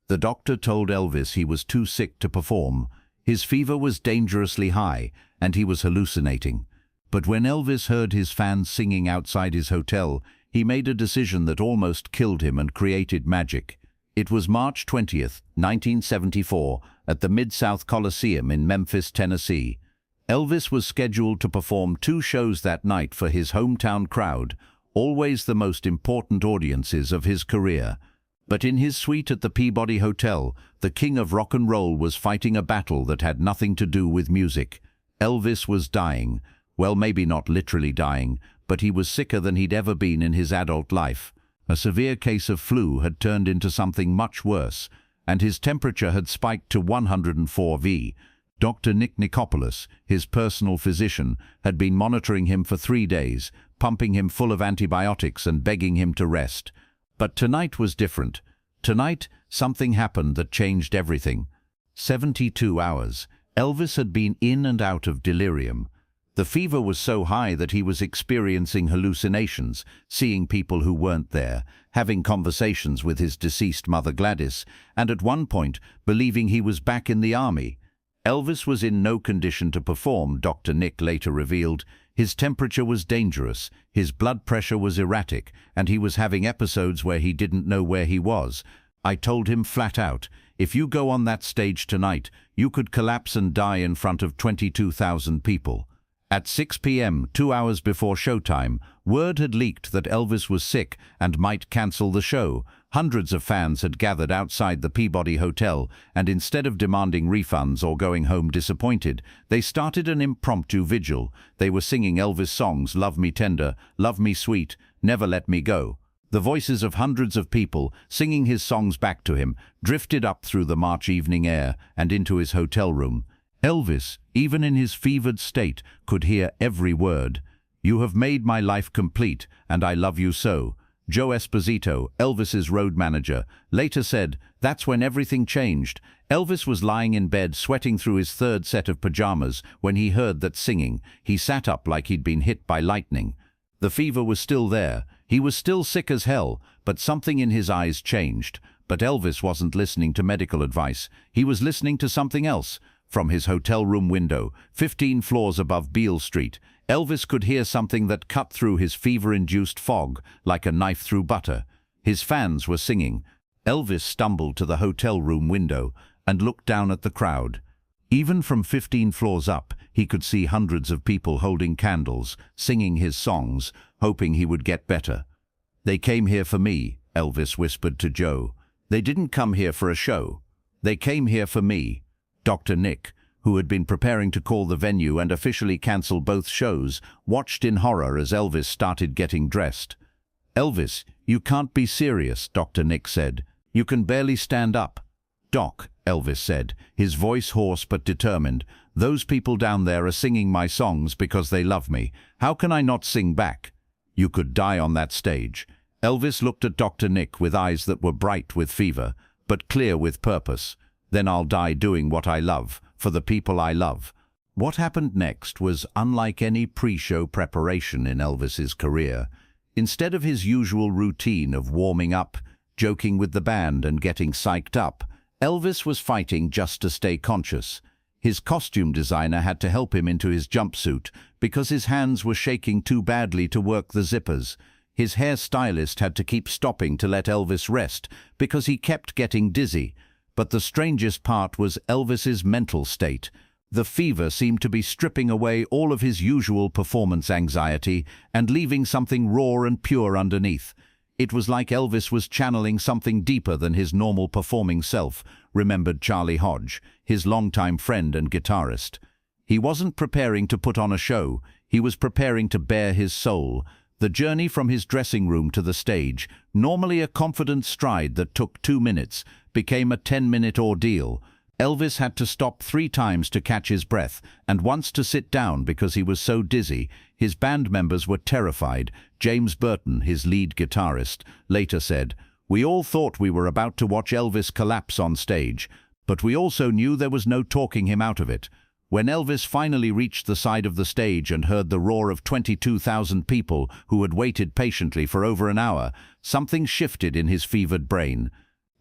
The doctor told Elvis he was too sick to perform. His fever was dangerously high, and he was hallucinating. But when Elvis heard his fans singing outside his hotel, he made a decision that almost killed him and created magic. It was March 20th, 1974, at the Mid-South Coliseum in Memphis, Tennessee. Elvis was scheduled to perform 2 shows that night for his hometown crowd, always the most important audiences of his career. But in his suite at the Peabody Hotel, the king of rock and roll was fighting a battle that had nothing to do with music. Elvis was dying. Well, maybe not literally dying, but he was sicker than he'd ever been in his adult life. A severe case of flu had turned into something much worse, and his temperature had spiked to 104 V. Dr. Nick Nicopoulos, his personal physician, had been monitoring him for 3 days, pumping him full of antibiotics and begging him to rest. But tonight was different. Tonight, something happened that changed everything. 72 hours. Elvis had been in and out of delirium. The fever was so high that he was experiencing hallucinations, seeing people who weren't there, having conversations with his deceased mother Gladys, and at one point believing he was back in the army. Elvis was in no condition to perform, Dr. Nick later revealed. His temperature was dangerous, his blood pressure was erratic, and he was having episodes where he didn't know where he was. I told him flat out, if you go on that stage tonight, you could collapse and die in front of 22,000 people. At 6 p.m., 2 hours before showtime, word had leaked that Elvis was sick and might cancel the show. Hundreds of fans had gathered outside the Peabody Hotel, and instead of demanding refunds or going home disappointed, they started an impromptu vigil. They were singing Elvis songs, Love Me Tender, Love Me Sweet, Never Let Me Go. The voices of hundreds of people, singing his songs back to him, drifted up through the March evening air and into his hotel room. Elvis, even in his fevered state, could hear every word. You have made my life complete, and I love you so. Joe Esposito, Elvis's road manager, later said, that's when everything changed. Elvis was lying in bed, sweating through his 3rd set of pajamas, when he heard that singing. He sat up like he'd been hit by lightning. The fever was still there. He was still sick as hell, but something in his eyes changed. But Elvis wasn't listening to medical advice. He was listening to something else. From his hotel room window, 15 floors above Beale Street, Elvis could hear something that cut through his fever-induced fog like a knife through butter. His fans were singing. Elvis stumbled to the hotel room window and looked down at the crowd. Even from 15 floors up, he could see hundreds of people holding candles, singing his songs, hoping he would get better. They came here for me, Elvis whispered to Joe. They didn't come here for a show. They came here for me. Dr. Nick, who had been preparing to call the venue and officially cancel both shows, watched in horror as Elvis started getting dressed. Elvis, you can't be serious, Dr. Nick said. You can barely stand up. Doc, Elvis said, his voice hoarse but determined, those people down there are singing my songs because they love me. How can I not sing back? You could die on that stage. Elvis looked at Dr. Nick with eyes that were bright with fever, but clear with purpose. Then I'll die doing what I love, for the people I love. What happened next was unlike any pre-show preparation in Elvis's career. Instead of his usual routine of warming up, joking with the band and getting psyched up, Elvis was fighting just to stay conscious. His costume designer had to help him into his jumpsuit because his hands were shaking too badly to work the zippers. His hairstylist had to keep stopping to let Elvis rest because he kept getting dizzy. But the strangest part was Elvis's mental state. The fever seemed to be stripping away all of his usual performance anxiety and leaving something raw and pure underneath. It was like Elvis was channeling something deeper than his normal performing self, remembered Charlie Hodge, his longtime friend and guitarist. He wasn't preparing to put on a show, he was preparing to bare his soul. The journey from his dressing room to the stage, normally a confident stride that took 2 minutes, became a 10-minute ordeal. Elvis had to stop 3 times to catch his breath, and once to sit down because he was so dizzy. His band members were terrified. James Burton, his lead guitarist, later said, "We all thought we were about to watch Elvis collapse on stage, but we also knew there was no talking him out of it." When Elvis finally reached the side of the stage and heard the roar of 22,000 people who had waited patiently for over an hour, something shifted in his fevered brain.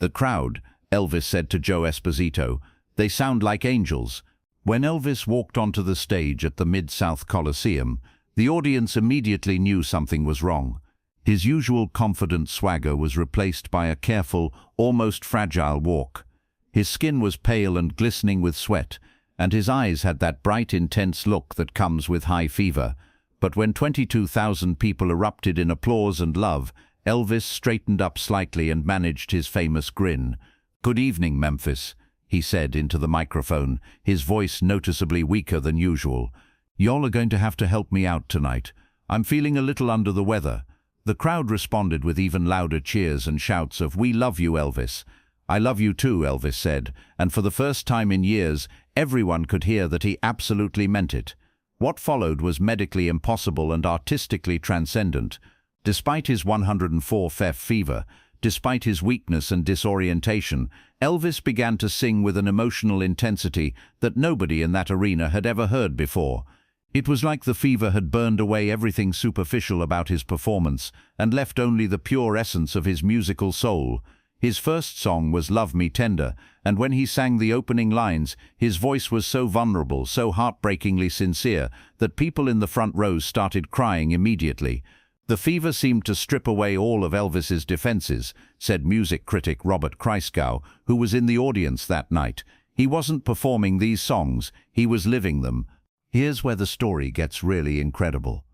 The crowd, Elvis said to Joe Esposito. "They sound like angels." When Elvis walked onto the stage at the Mid-South Coliseum, the audience immediately knew something was wrong. His usual confident swagger was replaced by a careful, almost fragile walk. His skin was pale and glistening with sweat, and his eyes had that bright, intense look that comes with high fever. But when 22,000 people erupted in applause and love, Elvis straightened up slightly and managed his famous grin. "Good evening, Memphis," he said into the microphone, his voice noticeably weaker than usual. "Y'all are going to have to help me out tonight. I'm feeling a little under the weather." The crowd responded with even louder cheers and shouts of "We love you, Elvis." "I love you too," Elvis said, and for the first time in years, everyone could hear that he absolutely meant it. What followed was medically impossible and artistically transcendent. Despite his 104 fever, despite his weakness and disorientation, Elvis began to sing with an emotional intensity that nobody in that arena had ever heard before. It was like the fever had burned away everything superficial about his performance and left only the pure essence of his musical soul. His first song was "Love Me Tender," and when he sang the opening lines, his voice was so vulnerable, so heartbreakingly sincere, that people in the front rows started crying immediately. "The fever seemed to strip away all of Elvis's defenses," said music critic Robert Christgau, who was in the audience that night. "He wasn't performing these songs, he was living them." Here's where the story gets really incredible.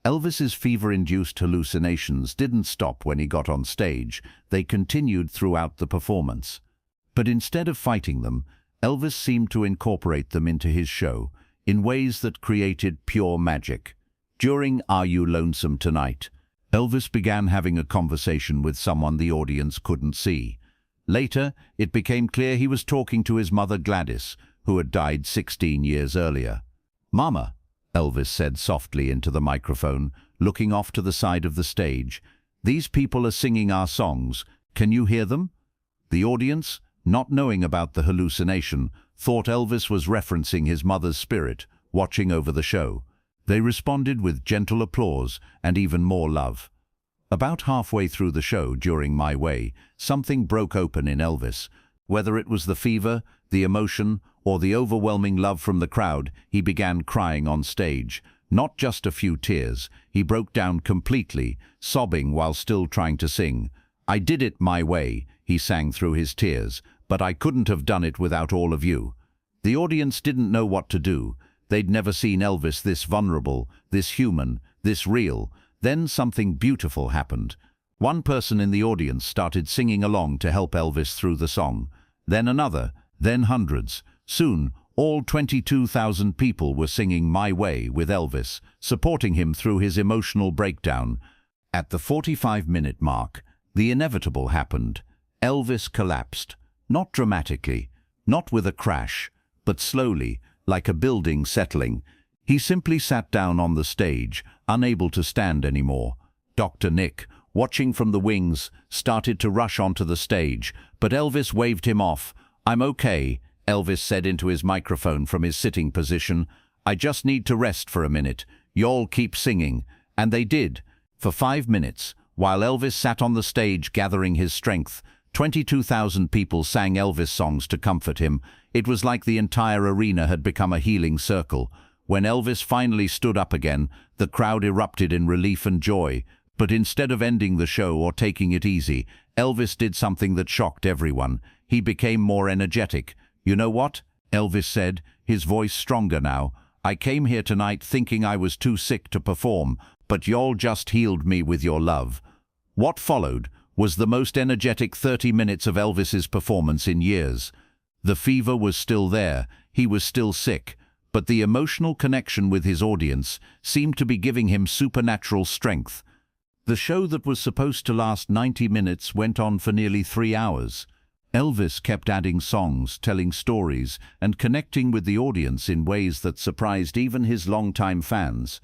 Elvis's fever-induced hallucinations didn't stop when he got on stage. They continued throughout the performance. But instead of fighting them, Elvis seemed to incorporate them into his show in ways that created pure magic. During "Are You Lonesome Tonight?", Elvis began having a conversation with someone the audience couldn't see. Later, it became clear he was talking to his mother Gladys, who had died 16 years earlier. "Mama," Elvis said softly into the microphone, looking off to the side of the stage, "these people are singing our songs. Can you hear them?" The audience, not knowing about the hallucination, thought Elvis was referencing his mother's spirit, watching over the show. They responded with gentle applause and even more love. About halfway through the show, during "My Way", something broke open in Elvis. Whether it was the fever, the emotion, or the overwhelming love from the crowd, he began crying on stage. Not just a few tears, he broke down completely, sobbing while still trying to sing. "I did it my way," he sang through his tears, "but I couldn't have done it without all of you." The audience didn't know what to do. They'd never seen Elvis this vulnerable, this human, this real. Then something beautiful happened. One person in the audience started singing along to help Elvis through the song. Then another, then hundreds. Soon, all 22,000 people were singing "My Way" with Elvis, supporting him through his emotional breakdown. At the 45-minute mark, the inevitable happened. Elvis collapsed. Not dramatically, not with a crash, but slowly, like a building settling. He simply sat down on the stage, unable to stand anymore. Dr. Nick, watching from the wings, started to rush onto the stage, but Elvis waved him off. "I'm okay," Elvis said into his microphone from his sitting position. "I just need to rest for a minute. Y'all keep singing." And they did. For 5 minutes, while Elvis sat on the stage gathering his strength, 22,000 people sang Elvis songs to comfort him. It was like the entire arena had become a healing circle. When Elvis finally stood up again, the crowd erupted in relief and joy. But instead of ending the show or taking it easy, Elvis did something that shocked everyone. He became more energetic. "You know what?" Elvis said, his voice stronger now. "I came here tonight thinking I was too sick to perform, but y'all just healed me with your love." What followed was the most energetic 30 minutes of Elvis's performance in years. The fever was still there, he was still sick, but the emotional connection with his audience seemed to be giving him supernatural strength. The show that was supposed to last 90 minutes went on for nearly 3 hours. Elvis kept adding songs, telling stories, and connecting with the audience in ways that surprised even his longtime fans.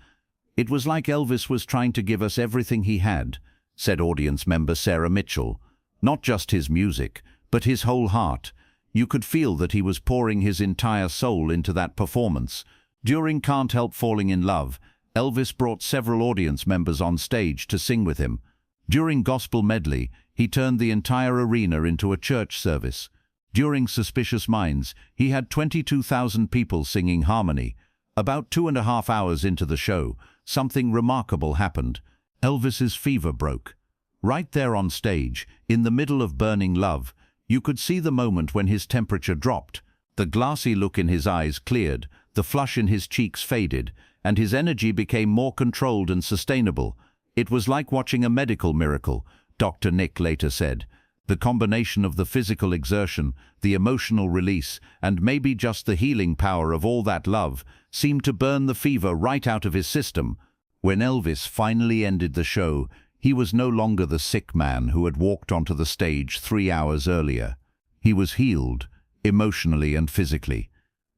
"It was like Elvis was trying to give us everything he had," said audience member Sarah Mitchell. "Not just his music, but his whole heart. You could feel that he was pouring his entire soul into that performance." During "Can't Help Falling in Love", Elvis brought several audience members on stage to sing with him. During Gospel Medley, he turned the entire arena into a church service. During Suspicious Minds, he had 22,000 people singing harmony. About 2.5 hours into the show, something remarkable happened. Elvis's fever broke. Right there on stage, in the middle of Burning Love, you could see the moment when his temperature dropped. The glassy look in his eyes cleared, the flush in his cheeks faded, and his energy became more controlled and sustainable. It was like watching a medical miracle, Dr. Nick later said. The combination of the physical exertion, the emotional release, and maybe just the healing power of all that love seemed to burn the fever right out of his system. When Elvis finally ended the show, he was no longer the sick man who had walked onto the stage 3 hours earlier. He was healed, emotionally and physically.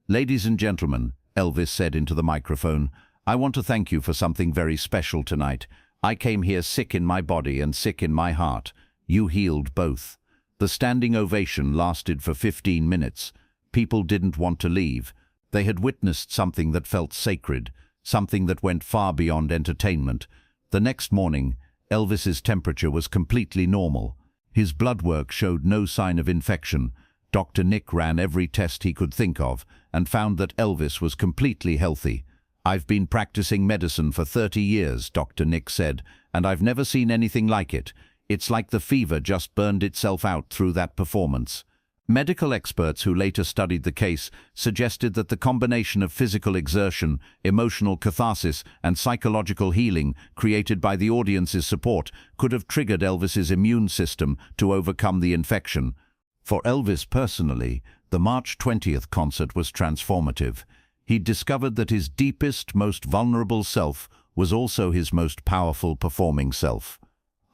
"Ladies and gentlemen," Elvis said into the microphone, "I want to thank you for something very special tonight. I came here sick in my body and sick in my heart. You healed both." The standing ovation lasted for 15 minutes. People didn't want to leave. They had witnessed something that felt sacred, something that went far beyond entertainment. The next morning, Elvis's temperature was completely normal. His blood work showed no sign of infection. Dr. Nick ran every test he could think of and found that Elvis was completely healthy. "I've been practicing medicine for 30 years, Dr. Nick said, and I've never seen anything like it. It's like the fever just burned itself out through that performance." Medical experts who later studied the case suggested that the combination of physical exertion, emotional catharsis, and psychological healing created by the audience's support could have triggered Elvis's immune system to overcome the infection. For Elvis personally, the March 20th concert was transformative. He discovered that his deepest, most vulnerable self was also his most powerful performing self.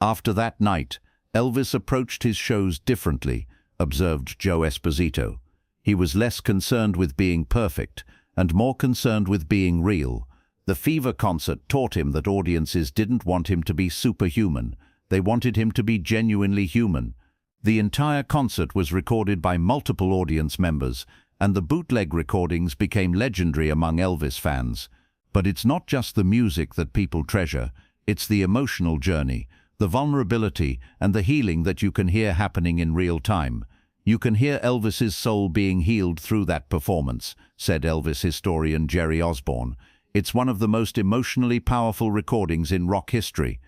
After that night, Elvis approached his shows differently, observed Joe Esposito. He was less concerned with being perfect and more concerned with being real. The Fever concert taught him that audiences didn't want him to be superhuman. They wanted him to be genuinely human. The entire concert was recorded by multiple audience members, and the bootleg recordings became legendary among Elvis fans. But it's not just the music that people treasure, it's the emotional journey, the vulnerability and the healing that you can hear happening in real time. "You can hear Elvis's soul being healed through that performance," said Elvis historian Jerry Osborne. "It's one of the most emotionally powerful recordings in rock history."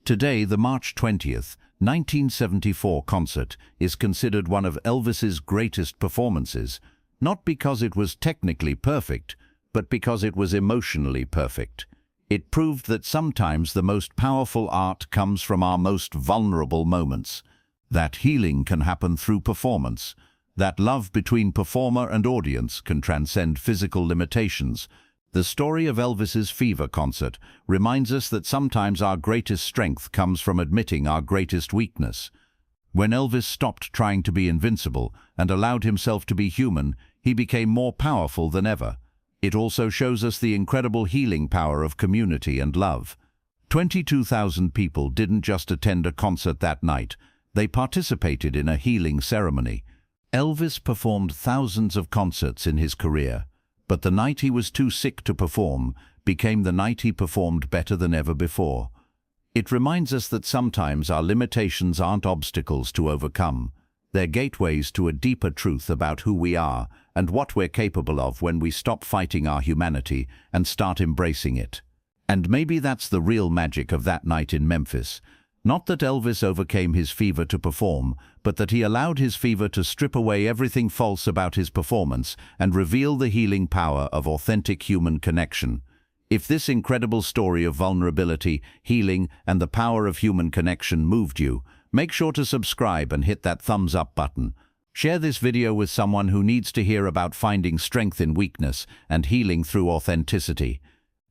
Today, the March 20th, 1974 concert is considered one of Elvis's greatest performances, not because it was technically perfect, but because it was emotionally perfect. It proved that sometimes the most powerful art comes from our most vulnerable moments, that healing can happen through performance, that love between performer and audience can transcend physical limitations. The story of Elvis's Fever concert reminds us that sometimes our greatest strength comes from admitting our greatest weakness. When Elvis stopped trying to be invincible and allowed himself to be human, he became more powerful than ever. It also shows us the incredible healing power of community and love. 22,000 people didn't just attend a concert that night, they participated in a healing ceremony. Elvis performed thousands of concerts in his career, but the night he was too sick to perform became the night he performed better than ever before. It reminds us that sometimes our limitations aren't obstacles to overcome. They're gateways to a deeper truth about who we are and what we're capable of when we stop fighting our humanity and start embracing it. And maybe that's the real magic of that night in Memphis. Not that Elvis overcame his fever to perform, but that he allowed his fever to strip away everything false about his performance and reveal the healing power of authentic human connection. If this incredible story of vulnerability, healing, and the power of human connection moved you, make sure to subscribe and hit that thumbs up button. Share this video with someone who needs to hear about finding strength in weakness and healing through authenticity.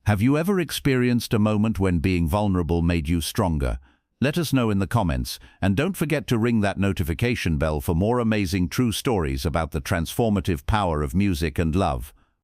Have you ever experienced a moment when being vulnerable made you stronger? Let us know in the comments, and don't forget to ring that notification bell for more amazing true stories about the transformative power of music and love.